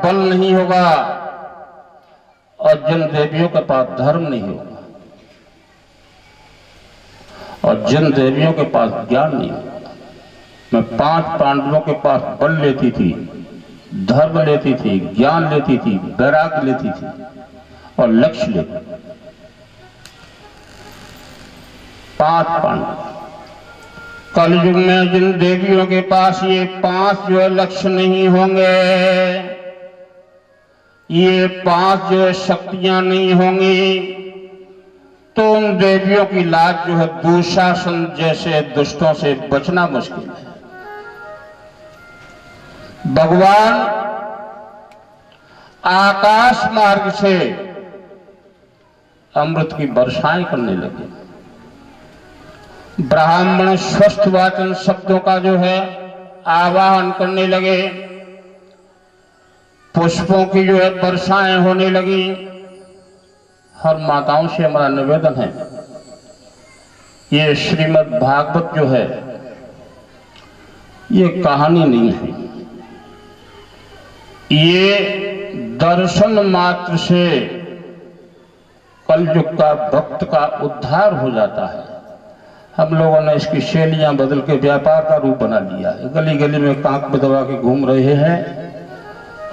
बल नहीं होगा और जिन देवियों के पास धर्म नहीं होगा और जिन देवियों के पास ज्ञान नहीं होगा। मैं 5 पांडवों के पास बल लेती थी, धर्म लेती थी, ज्ञान लेती थी, वैराग्य लेती थी और लक्ष्य लेती थी। 5 पांडव। कलयुग में जिन देवियों के पास ये 5 जो है लक्ष्य नहीं होंगे, ये 5 जो है शक्तियां नहीं होंगी, तो उन देवियों की लाज जो है दुशासन जैसे दुष्टों से बचना मुश्किल है। भगवान आकाश मार्ग से अमृत की वर्षाएं करने लगे। ब्राह्मण स्वस्थ वाचन शब्दों का जो है आवाहन करने लगे, पुष्पों की जो है वर्षाएं होने लगी। हर माताओं से हमारा निवेदन है, ये श्रीमद् भागवत जो है ये कहानी नहीं है, ये दर्शन मात्र से कलयुग का भक्त का उद्धार हो जाता है। हम लोगों ने इसकी शैलियां बदल के व्यापार का रूप बना लिया है। गली गली में कांक में दबा के घूम रहे हैं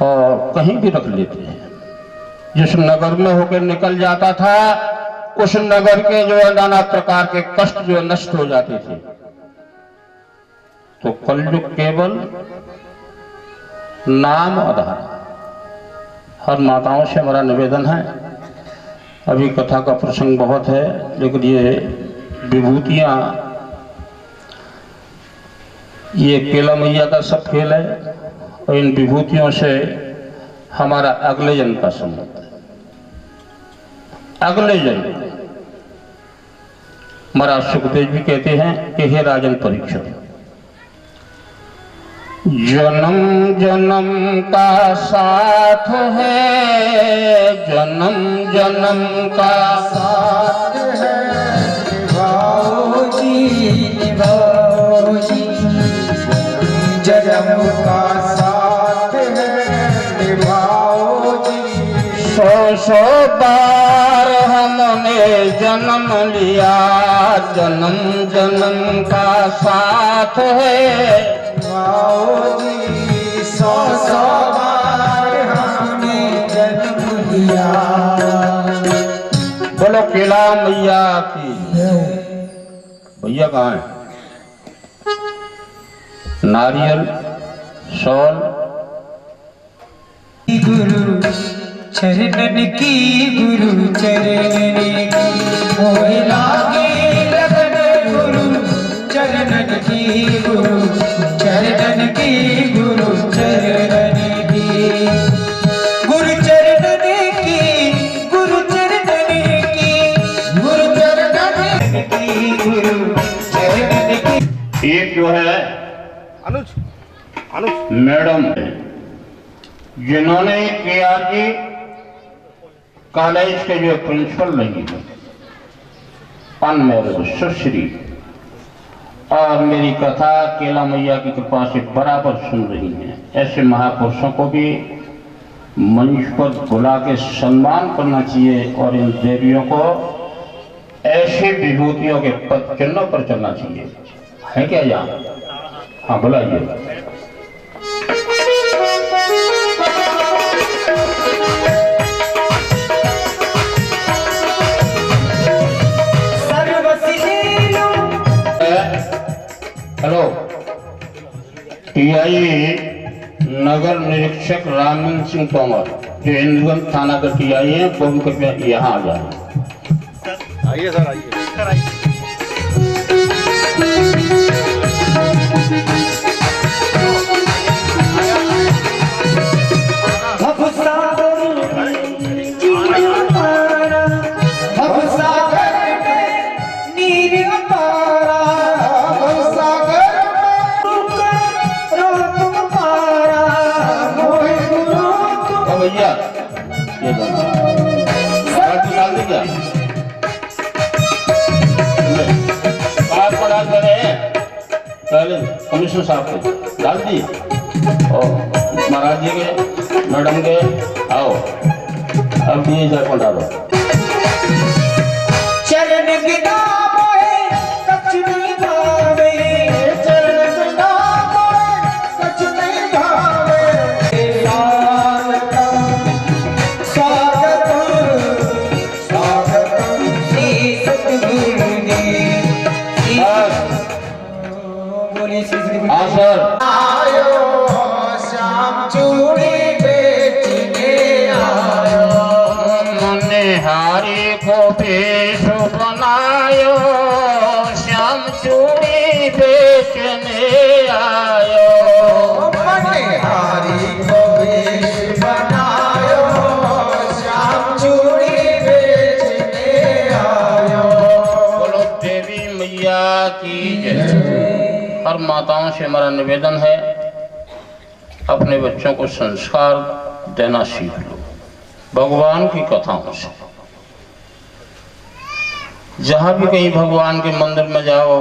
और कहीं भी रख लेते हैं। जिस नगर में होकर निकल जाता था उस नगर के जो है नाना प्रकार के कष्ट जो नष्ट हो जाते थे। तो कलयुग केवल नाम आधार। हर माताओं से हमारा निवेदन है, अभी कथा का प्रसंग बहुत है, लेकिन ये विभूतियां, ये केला मैया का सब खेल है और इन विभूतियों से हमारा अगले जन्म का संबंध है। अगले जन्म महाराज सुखदेव जी कहते हैं कि हे राजन परीक्षित, जन्म जन्म का साथ है, जन्म जन्म का साथ है, निभाओ जी, जन्म का साथ है, निभाओ जी। 100 बार हमने जन्म लिया, जन्म जन्म का साथ है, निभाओ जी। 100 बार हमने जन्म लिया। बोलो केला मैया की। भैया कहाँ है? नारियल, शॉल। गुरु चरणन की, गुरु चरणन की, मोहे लागे लगन गुरु चरणन की, गुरु चरणन की, गुरु चरणन की, गुरु चरणन की, गुरु चरणन की, गुरु चरणन की, गुरु चरणन की। एक जो है अनुज मैडम जिन्होंने केआरजी कॉलेज के जो प्रिंसिपल रही है, अनमेरिड सुश्री, और मेरी कथा केला मैया की कृपा से बराबर सुन रही हैं। ऐसे महापुरुषों को भी मंच पर बुला के सम्मान करना चाहिए और इन देवियों को ऐसे विभूतियों के पद चिन्हों पर चलना चाहिए। है क्या यहाँ? हाँ बुलाइए। हेलो, टीआई नगर निरीक्षक रामन सिंह तोमर जो इंद्रगंज थाना का टीआई है, वो भी कृपया यहाँ आ जाए। आइए सर, आइए सर, आइए। भैया ये डाल देगा बात पड़ा करे पहले कमिश्नर साहब को डाल दी और महाराज जी के, मैडम के, आओ अब ये जय डालो। चरण बिना मोहे कछु नहीं भावे, चरण बिना मोहे कछु नहीं भावे। स्वागतम स्वागतम श्री सतगुरु देव। बोलिए श्री सतगुरु। हाँ सर। आयो श्याम चूड़ी बेचने आयो, मनिहारी को भेष बनायो, श्याम चूड़ी बेचने आयो। मनिहारी को भेष बनायो, श्याम चूड़ी बेचने आयो। बोलो देवी मैया की जय। हर माताओं से हमारा निवेदन है, अपने बच्चों को संस्कार देना सीख लो भगवान की कथाओं से। जहां भी कहीं भगवान के मंदिर में जाओ,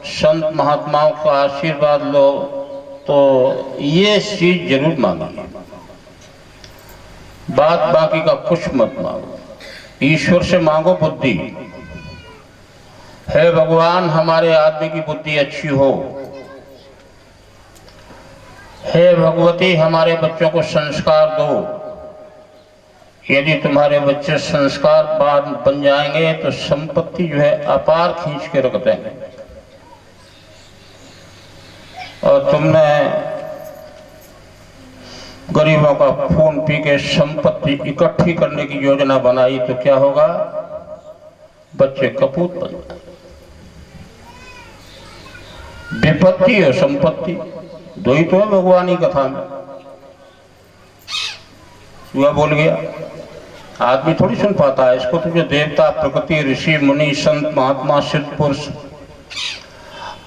संत महात्माओं का आशीर्वाद लो, तो ये चीज जरूर मांगिए। बात बाकी का कुछ मत मांगो, ईश्वर से मांगो बुद्धि। हे भगवान हमारे आदमी की बुद्धि अच्छी हो, हे भगवती हमारे बच्चों को संस्कार दो। यदि तुम्हारे बच्चे संस्कार बन जाएंगे तो संपत्ति जो है अपार खींच के रख देंगे। और तुमने गरीबों का खून पी के संपत्ति इकट्ठी करने की योजना बनाई तो क्या होगा? बच्चे कपूत बन जाएंगे। विपत्ति और संपत्ति दो ही तो है भगवान की कथा में। वह बोल गया, आदमी थोड़ी सुन पाता है इसको, तो जो देवता प्रकृति ऋषि मुनि संत महात्मा सिद्ध पुरुष,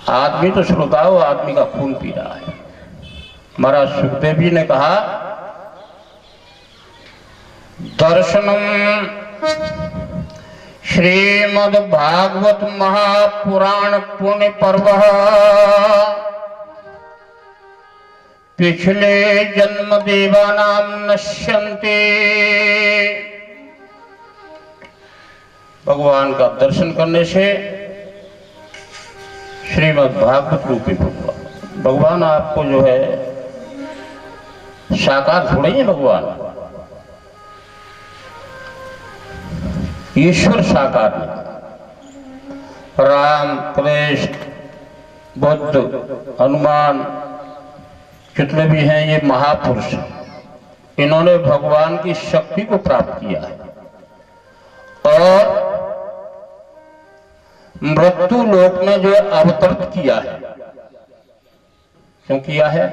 आदमी तो श्रोता है, वो आदमी का खून पी रहा है। महाराज सुखदेव जी ने कहा, दर्शनम श्रीमद् भागवत महापुराण पुण्य पर्व पिछले जन्म देवानाम नश्यन्ते। भगवान का दर्शन करने से श्रीमद् भागवत रूपी भगवान आपको जो है साकार थोड़े ही भगवान, ईश्वर साकार नहीं। राम कृष्ण बुद्ध हनुमान जितने भी हैं ये महापुरुष, इन्होंने भगवान की शक्ति को प्राप्त किया है और मृत्यु लोक में जो अवतरित किया है। क्यों किया है?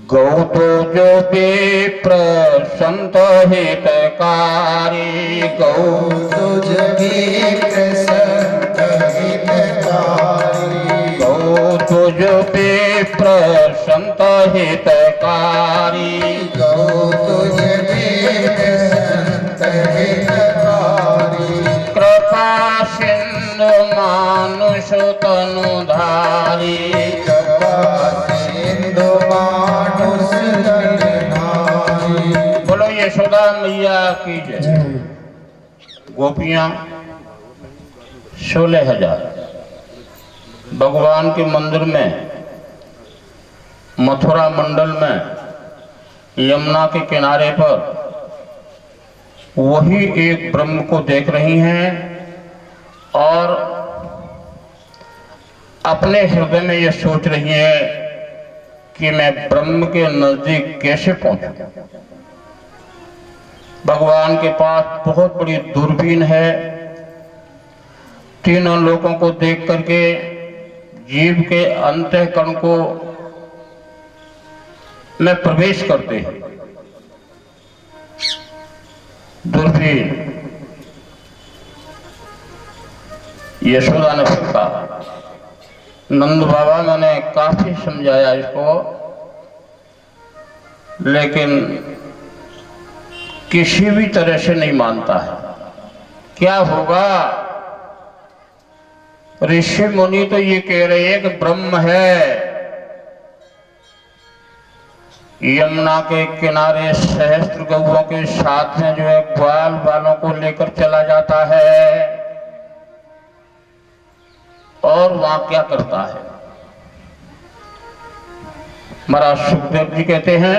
गौ तो जो विप्र संत हितकारी, गौ तो विप्र संत हितकारी, गौ तो जो विप्र संत हितकारी, गौ तो विप्र संत हितकारी। कृपा सिंधु मानुष तनुधारी, कृपा सिंधु मानुष तनुधारी। बोलो यशोदा मैया की जय। गोपियां 16,000 भगवान के मंदिर में, मथुरा मंडल में, यमुना के किनारे पर वही एक ब्रह्म को देख रही हैं और अपने हृदय में ये सोच रही है कि मैं ब्रह्म के नजदीक कैसे पहुंचूं। भगवान के पास बहुत बड़ी दूरबीन है, तीनों लोगों को देख करके जीव के अंतःकरण को में प्रवेश करते हैं। दूरबीन यशोदा ने कहा, नंद बाबा मैंने काफी समझाया इसको, लेकिन किसी भी तरह से नहीं मानता है। क्या होगा? ऋषि मुनि तो ये कह रहे हैं कि ब्रह्म है, यमुना के किनारे सहस्त्र गौओं के साथ में जो है ग्वाल बालों को लेकर चला जाता है और वहां क्या करता है। महाराज सुखदेव जी कहते हैं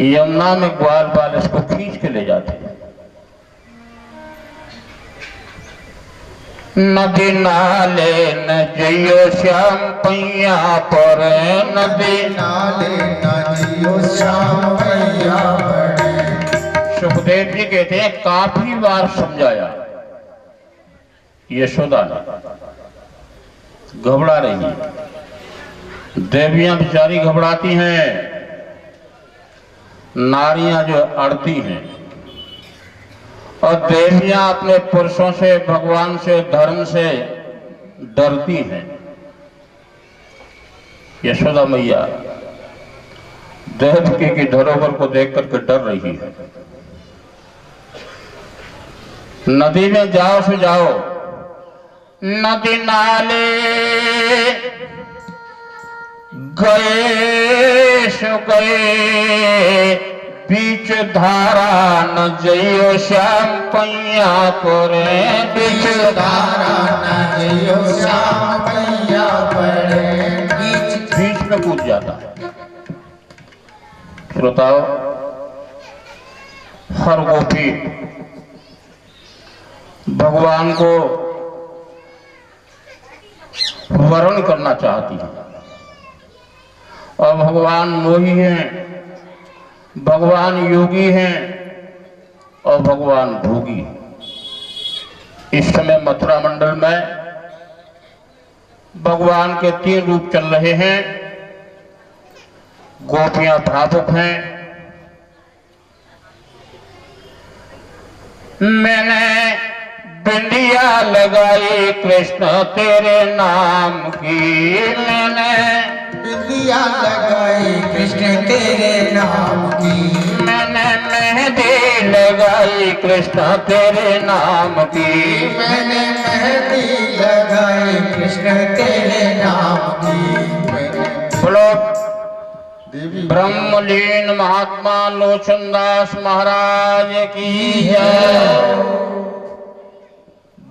यमुना में ग्वाल बाल इसको खींच के ले जाते हैं। नदी नाले न जइयो श्याम पैया पर, नदी नाले न जियो श्याम पैया पड़े। सुखदेव जी कहते हैं काफी बार समझाया, यशोदा ने घबरा रही है, देवियां बेचारी घबराती हैं, नारियां जो अड़ती हैं, और देवियां अपने पुरुषों से, भगवान से, धर्म से डरती हैं। यशोदा मैया देवकी की धरोहर को देख करके डर रही है। नदी में जाओ से जाओ, नदी नाले गए सो गए, बीच धारा न जइयो श्याम पैया पड़े, बीच धारा न जियो श्याम पैया पड़े। बीच में कूद जाता है। श्रोताओ, हर गोपी भगवान को वर्ण करना चाहती है, और भगवान मोही हैं, भगवान योगी हैं और भगवान भोगी। इस समय मथुरा मंडल में भगवान के 3 रूप चल रहे हैं। गोपियां भावुक हैं। मैंने बिंदिया लगाई कृष्ण तेरे नाम की, मैंने बिंदिया लगाई कृष्ण तेरे नाम की, मैंने मेहंदी लगाई कृष्ण तेरे नाम की, मैंने मेहंदी लगाई कृष्ण तेरे नाम की। बोलो देवी ब्रह्मलीन महात्मा लोचनदास महाराज की जय।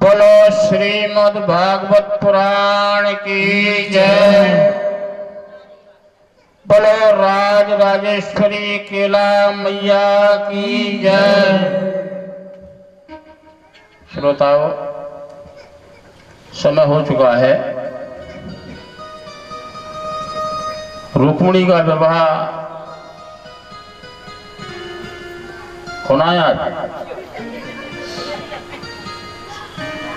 बोलो श्रीमद् भागवत पुराण की जय। बोलो राज राजेश्वरी केला मैया की जय। श्रोताओ, समय हो चुका है। रुक्मिणी का विवाह होना है आज।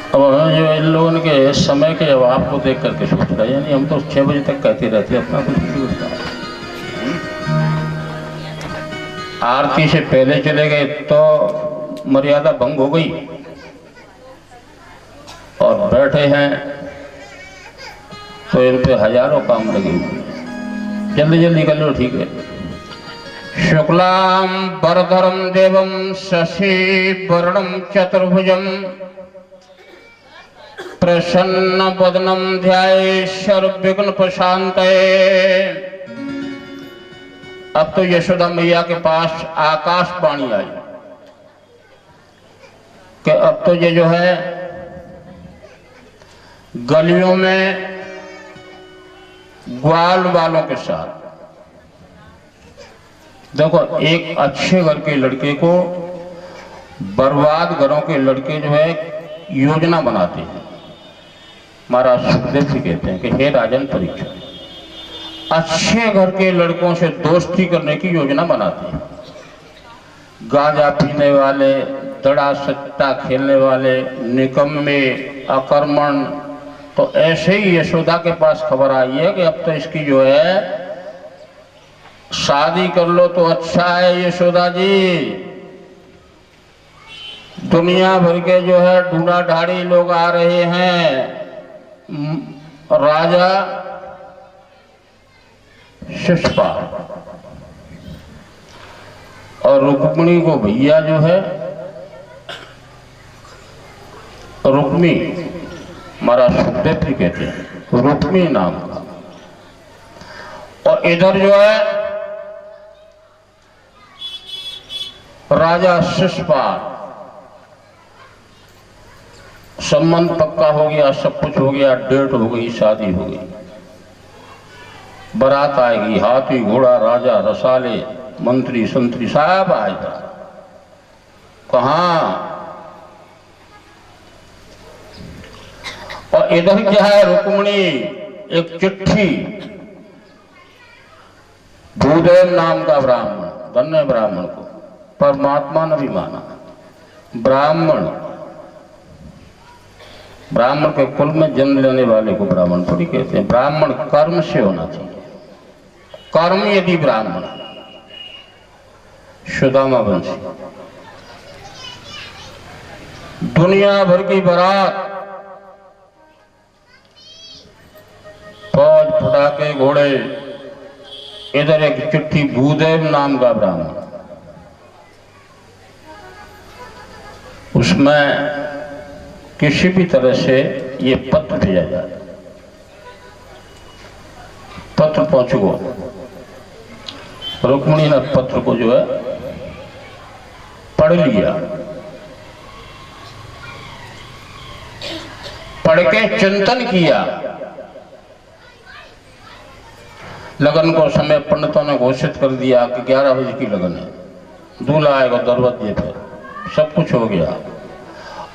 अब हमें जो इन लोगों के समय के अभाव को देख करके सोच रहे हैं, यानी हम तो 6 बजे तक कहते रहते हैं, अपना कुछ नहीं होता। आरती से पहले चले गए तो मर्यादा भंग हो गई, और बैठे हैं तो इन पे हजारों काम लगे हुए। जल्दी जल्दी कर लो, ठीक है। शुक्लाम वरदरम देवम शशि वर्णम चतुर्भुजम प्रसन्न वदनम ध्याये सर्वविघ्न प्रशांतये। अब तो यशोदा मैया के पास आकाशवाणी आई कि अब तो ये जो है गलियों में ग्वाल वालों के साथ, देखो एक अच्छे घर के लड़के को बर्बाद घरों के लड़के जो है योजना बनाते हैं। महाराज सुखदेव जी कहते हैं कि हे राजन परीक्षित, अच्छे घर के लड़कों से दोस्ती करने की योजना बनाते हैं। गांजा पीने वाले, दड़ा सट्टा खेलने वाले, निकम्मे, अकर्मण, तो ऐसे ही यशोदा के पास खबर आई है कि अब तो इसकी जो है शादी कर लो तो अच्छा है यशोदा जी। दुनिया भर के जो है ढूंढा ढाड़ी लोग आ रहे हैं, राजा शिशुपाल और रुक्मिणी को भैया जो है रुक्मी, महाराज सुखदेव जी कहते हैं, रुक्मी नाम का। और इधर जो है राजा शिशुपाल, संबंध पक्का हो गया, सब कुछ हो गया, डेट हो गई, शादी हो गई, बारात आएगी, हाथी घोड़ा राजा रसाले मंत्री संतरी सब आएगा। कहां? और इधर क्या है, रुक्मिणी एक चिट्ठी, भूदेव नाम का ब्राह्मण, धन्य ब्राह्मण को परमात्मा ने भी माना। ब्राह्मण के कुल में जन्म लेने वाले को ब्राह्मण थोड़ी कहते हैं। ब्राह्मण कर्म से होना चाहिए। कर्म यदि ब्राह्मण, सुदामा वंशी, दुनिया भर की बारात, फौज फटाके घोड़े, इधर एक चिट्ठी, भूदेव नाम का ब्राह्मण, उसमें किसी भी तरह से ये पत्र भेजा जाए। पत्र पहुंचो, रुक्मिणी ने पत्र को जो है पढ़ लिया, पढ़ के चिंतन किया। लगन को समय पंडितों ने घोषित कर दिया कि 11 बजे की लगन है, दूल्हा आएगा दरवाजे पे, सब कुछ हो गया।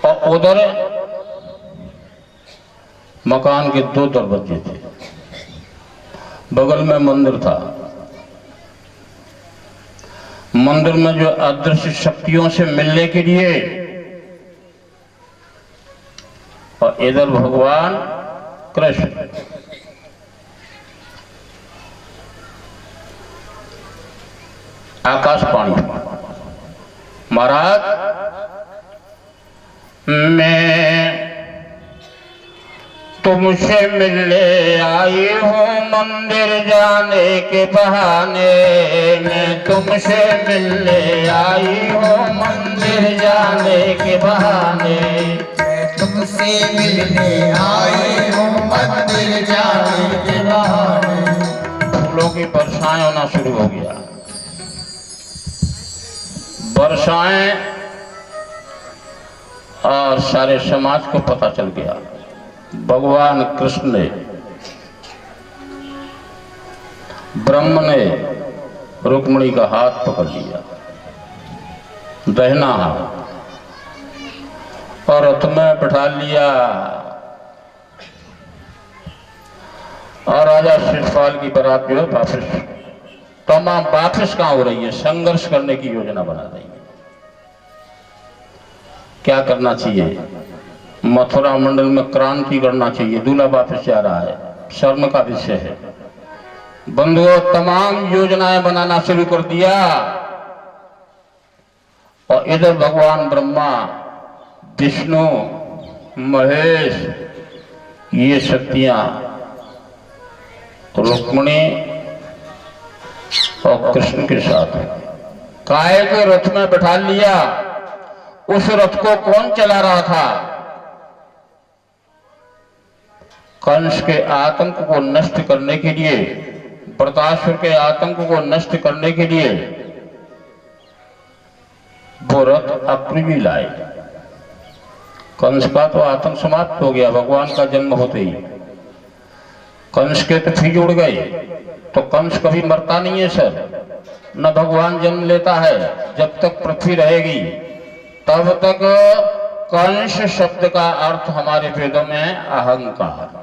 और उधर मकान के 2 दरवाजे थे, बगल में मंदिर था। मंदिर में जो अदृश्य शक्तियों से मिलने के लिए, और इधर भगवान कृष्ण। आकाशवाणी, महाराज मैं तुमसे मिलने आई हूँ मंदिर जाने के बहाने, मैं तुमसे मिलने आई हूँ मंदिर जाने के बहाने, मैं तुमसे मिलने आई हूँ मंदिर जाने के बहाने। फूलों की वर्षाएं होना शुरू हो गया। वर्षाएं, और सारे समाज को पता चल गया भगवान कृष्ण ने, ब्रह्म ने रुक्मिणी का हाथ पकड़ लिया, दाहिना हाथ, और रथ में बैठा लिया। और राजा शिशुपाल की बारात जो है वापस, तमाम वापस कहां हो रही है, संघर्ष करने की योजना बना रही है। क्या करना चाहिए? मथुरा मंडल में क्रांति करना चाहिए। दूल्हा वापस जा रहा है, शर्म का विषय है। बंधुओं, तमाम योजनाएं बनाना शुरू कर दिया। और इधर भगवान ब्रह्मा, विष्णु, महेश, ये शक्तियां रुक्मिणी और कृष्ण के साथ काय के रथ में बैठा लिया। उस रथ को कौन चला रहा था? कंस के आतंक को नष्ट करने के लिए, वृत्रासुर के आतंक को नष्ट करने के लिए वो रथ अपनी भी लाए। कंस का तो आतंक समाप्त हो गया भगवान का जन्म होते ही। कंस के तो फिर उड़ गए, तो कंस कभी मरता नहीं है सर, न भगवान जन्म लेता है। जब तक पृथ्वी रहेगी तब तक कंस शब्द का अर्थ हमारे वेदों में अहंकार।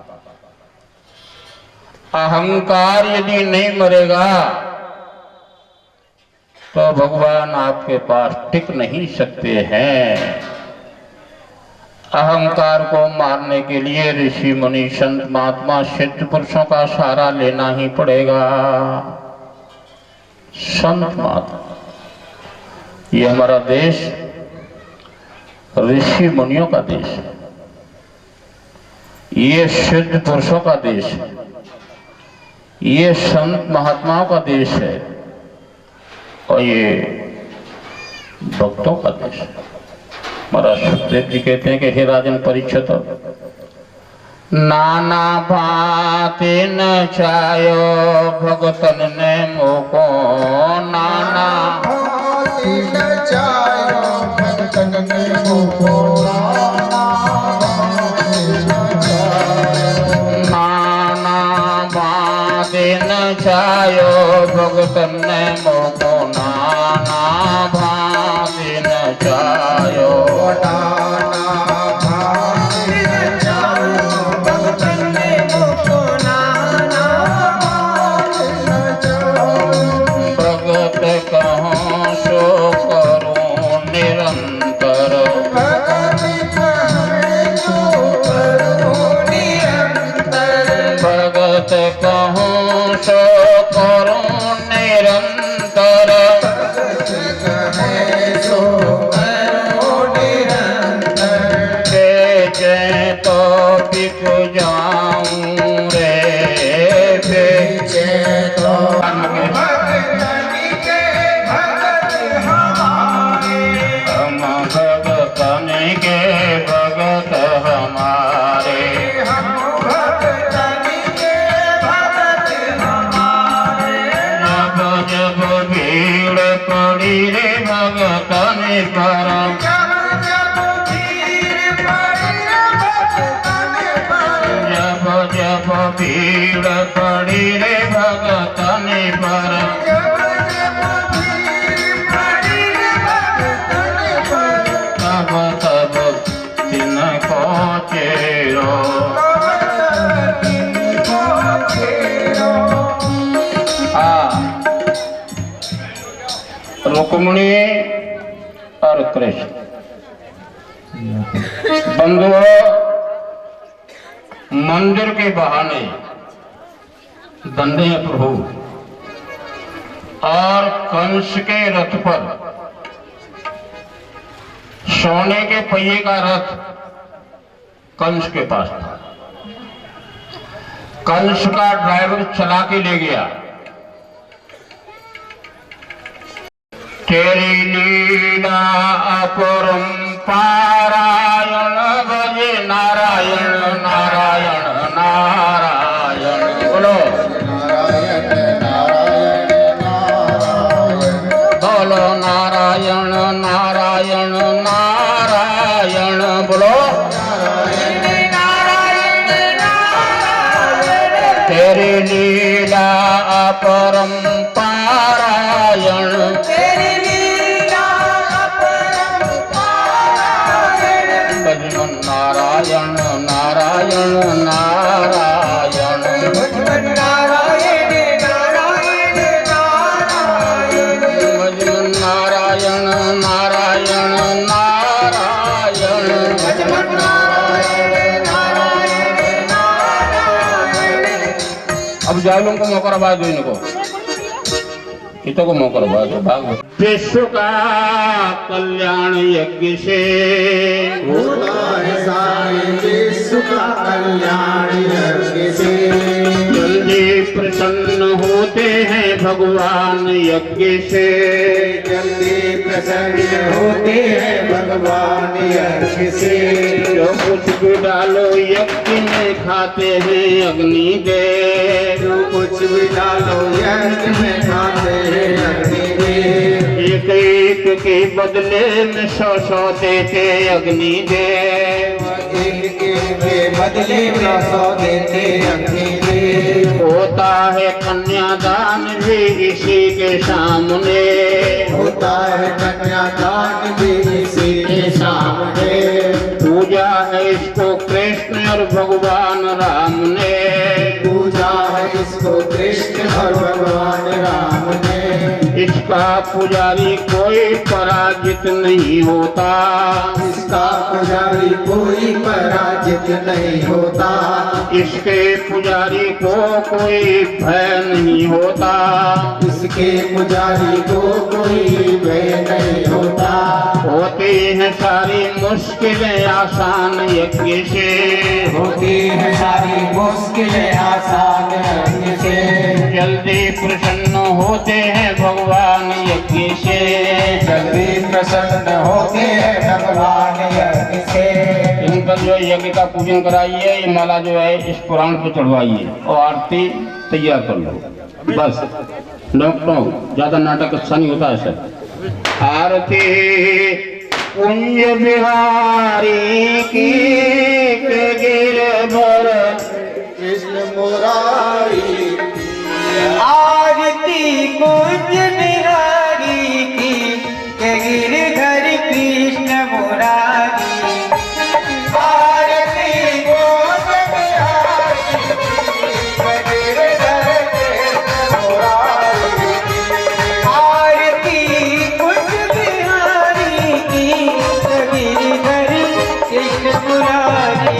अहंकार यदि नहीं मरेगा तो भगवान आपके पास टिक नहीं सकते हैं। अहंकार को मारने के लिए ऋषि मुनि संत महात्मा सिद्ध पुरुषों का सहारा लेना ही पड़ेगा। संत महात्मा, ये हमारा देश ऋषि मुनियों का देश है, ये सिद्ध पुरुषों का देश है, ये संत महात्माओं का देश है, और ये भक्तों का देश है। महाराज सुखदेव जी कहते हैं कि हे राजन परीक्षित, नाना भांति नचायो भगतन ने मोको नाना भांति नचायो भगतन ने मोको नाना भांति नचायो भगतन ने मोको नाना भांति नचायो कहूँ सो करूँ निरंतर बेचे तो बिक जाऊँ रे बेचे तो हम भगतन के भगत हमारे जब भीड़ पड़ी रे भगतन पर जब भीड़ पड़ी रे भगतन पर तब दिन को चेरो रुक्मिणी और कृष्ण बंधुओं मंदिर के बहाने बंधे हैं प्रभु और कंस के रथ पर सोने के पहिए का रथ कंस के पास था। कंस का ड्राइवर चला के ले गया। तेरी लीला अपरंपारायण भजे नारायण नारायण नारायण बोलो बोलो नारायण नारायण नारायण बोलो तेरी लीला अपरंपारायण नारायण नारायण नारायण नारायण नारायण नारायण नारायण नारायण नारायण। अब जालूं को मौका रहा दो इनको कितो को मौका रहा दो भाग विश्व का कल्याण यज्ञ से होता है सारे विश्व का कल्याण यज्ञ से जल्दी प्रसन्न होते हैं भगवान यज्ञ से जल्दी प्रसन्न होते हैं भगवान यज्ञ से जो कुछ भी डालो यज्ञ में खाते हैं अग्नि देव जो कुछ भी डालो यज्ञ में खाते हैं अग्नि देव एक एक के बदले में 100 देते अग्नि देव एक के बदले में 100 देते अग्नि देव होता है कन्यादान भी इसी के सामने होता है कन्यादान भी इसी के सामने पूजा है इसको कृष्ण और भगवान राम ने पूजा है इसको कृष्ण और भगवान राम ने इसका पुजारी कोई पराजित नहीं होता इसका पुजारी कोई पराजित नहीं होता इसके पुजारी को कोई भय नहीं होता इसके पुजारी को कोई भय नहीं होता होती हैं सारी मुश्किलें आसान यज्ञ से होती है सारी मुश्किलें आसान यज्ञ से जल्दी प्रसन्न होते हैं भगवान यज्ञ से जल्दी प्रसन्न होते हैं भगवान यज्ञ से बस जो है यज्ञ का पूजन कराइए, ये माला जो है इस पुराण पे चढ़वाइए और आरती तैयार कर लो। बस नोक ज्यादा नाटक अच्छा नहीं होता है सर। आरती कुंज बिहारी की गिरधर कृष्ण मुरारी, आरती कुंज बिहारी की गिरधर कृष्ण मुरारी। आरती कुंज बिहारी की गिरधर कृष्ण मुरारी। आरती कुंज बिहारी की गिरधर कृष्ण मुरारी।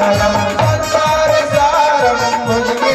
संसार सारम मुझ के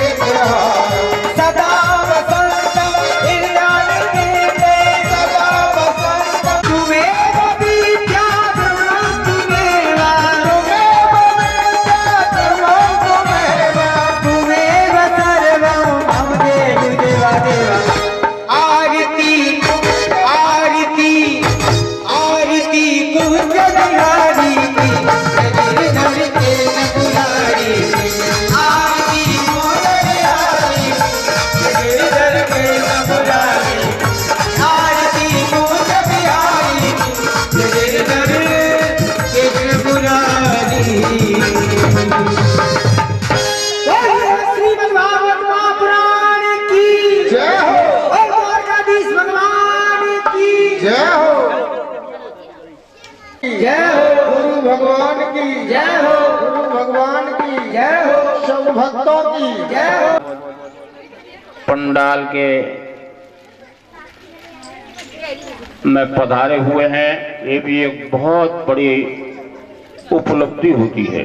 जय हो गुरु भगवान की जय हो गुरु भगवान की जय हो सब भक्तों की जय हो। पंडाल के में पधारे हुए हैं, ये भी एक बहुत बड़ी उपलब्धि होती है।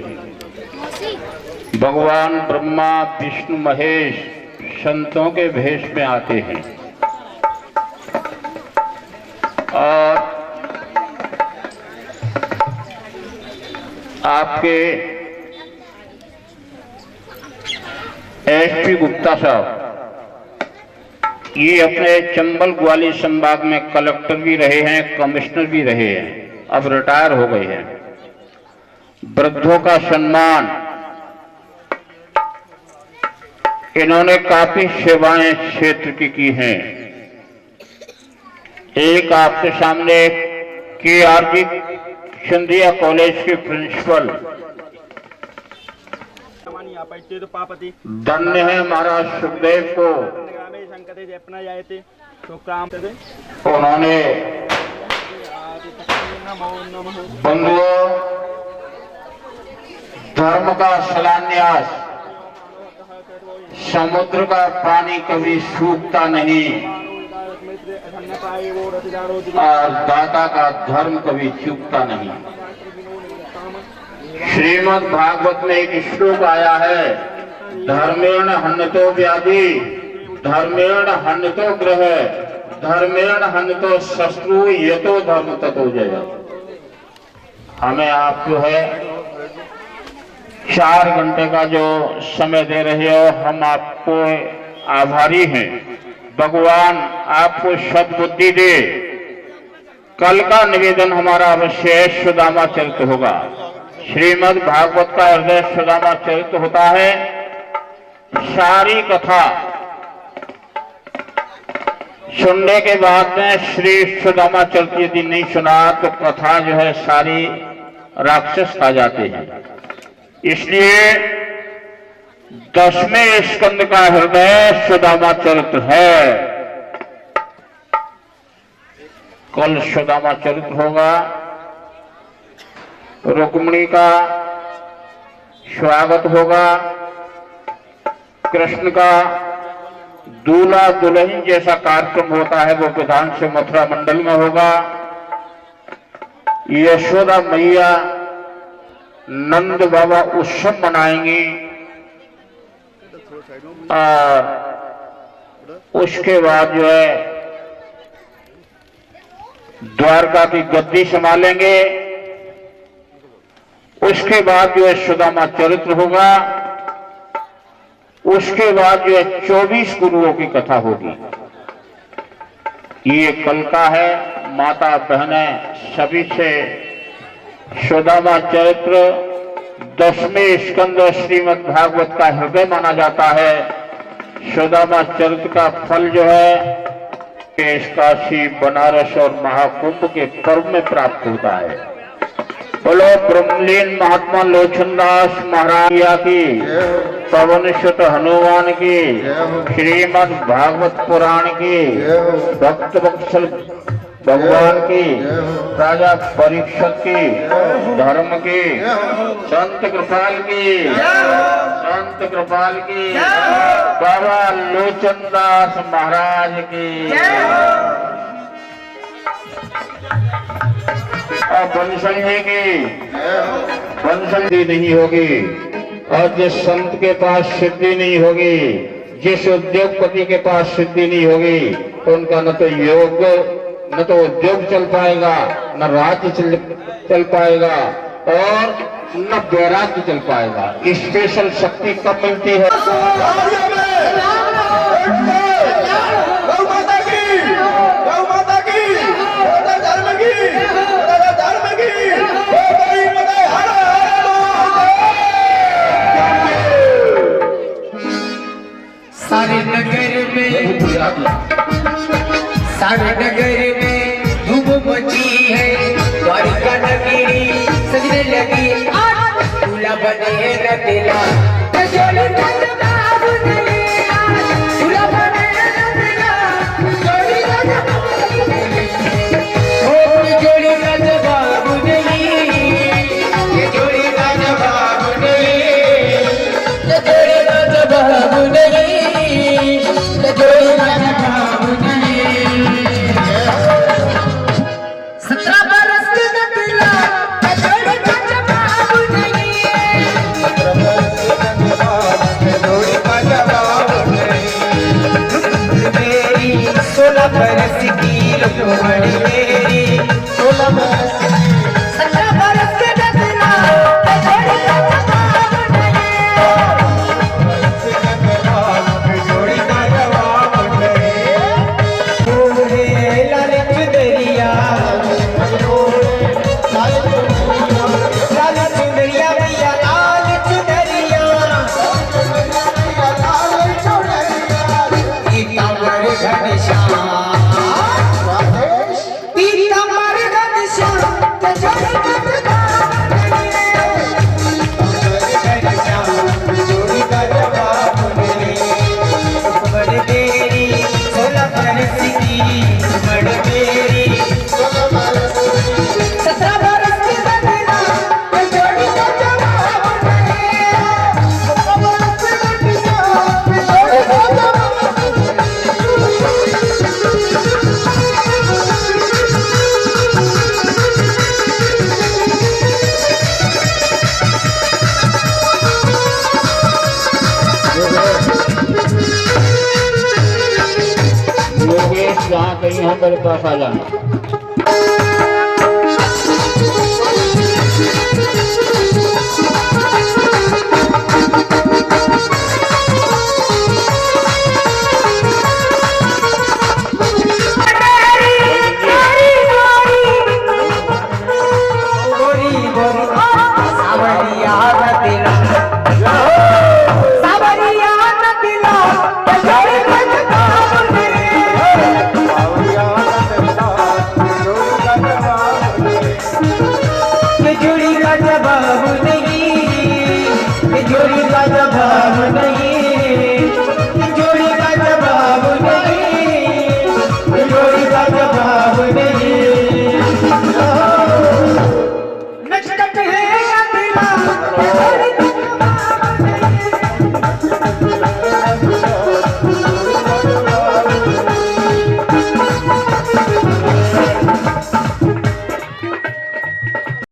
भगवान ब्रह्मा विष्णु महेश संतों के भेष में आते हैं और आपके एसपी गुप्ता साहब ये अपने चंबल ग्वालियर संभाग में कलेक्टर भी रहे हैं, कमिश्नर भी रहे हैं, अब रिटायर हो गए हैं। वृद्धों का सम्मान, इन्होंने काफी सेवाएं क्षेत्र की हैं। एक आपके सामने KRG सिंधिया कॉलेज के प्रिंसिपल, धन्य है महाराज सुखदेव को, उन्होंने बंधुओं धर्म का शिलान्यास, समुद्र का पानी कभी सूखता नहीं और दाता का धर्म कभी चूकता नहीं। श्रीमद् भागवत में एक श्लोक आया है, धर्मेण हन्यतो व्याधि धर्मेण हन्यतो ग्रह धर्मेण हन्यतो शत्रु यतो धर्म ततो जय। हमें आप जो है 4 घंटे का जो समय दे रहे हो, हम आपको आभारी हैं। भगवान आपको सद्बुद्धि दे। कल का निवेदन हमारा अवश्य सुदामा चरित होगा। श्रीमद् भागवत का हृदय सुदामा चरित होता है। सारी कथा सुनने के बाद में श्री सुदामा चरित यदि नहीं सुना तो कथा जो है सारी राक्षस खा जाते हैं। इसलिए 10वें स्कंद का हृदय सुदामा चरित्र है। कल सुदामा चरित्र होगा। रुक्मिणी का स्वागत होगा। कृष्ण का दूल्हा दुल्हन जैसा कार्यक्रम होता है वो विधान से मथुरा मंडल में होगा। यशोदा मैया नंद बाबा उत्सव मनाएंगी और उसके बाद जो है द्वारका की गद्दी संभालेंगे। उसके बाद जो है सुदामा चरित्र होगा। उसके बाद जो है 24 गुरुओं की कथा होगी। ये कल का है। माता बहनें सभी से सुदामा चरित्र 10वें स्कंद श्रीमद् भागवत का हृदय माना जाता है। सुदामा चरित्र का फल जो है काशी, बनारस और महाकुंभ के पर्व में प्राप्त होता है। बोलो ब्रह्मलीन महात्मा लोचनदास महाराज की, पवन सुत हनुमान की, श्रीमद् भागवत पुराण की, भक्त वत्सल भगवान की, राजा परीक्षित की, धर्म की, संत कृपाल की, संत कृपाल की, बाबा लोचनदास महाराज की। और बंसंगी की बंसंगी नहीं होगी। और जिस संत के पास सिद्धि नहीं होगी, जिस उद्योगपति के पास सिद्धि नहीं होगी, तो उनका न तो योग, न तो उद्योग चल पाएगा, न राज्य चल पाएगा और न वैराग्य चल पाएगा। स्पेशल शक्ति कब मिलती है? सारे नगर में धूम मची है। द्वारिका नगरी सजने लगी, दूल्हा बने है नदेला। जोड़ी नंद बाबू नलेला, दूल्हा बने नदेला। जोड़ी नंद बाबू नलेला, जोड़ी नंद बाबू नलेला। मेरे पास आ जाना। जोड़ी का जवाब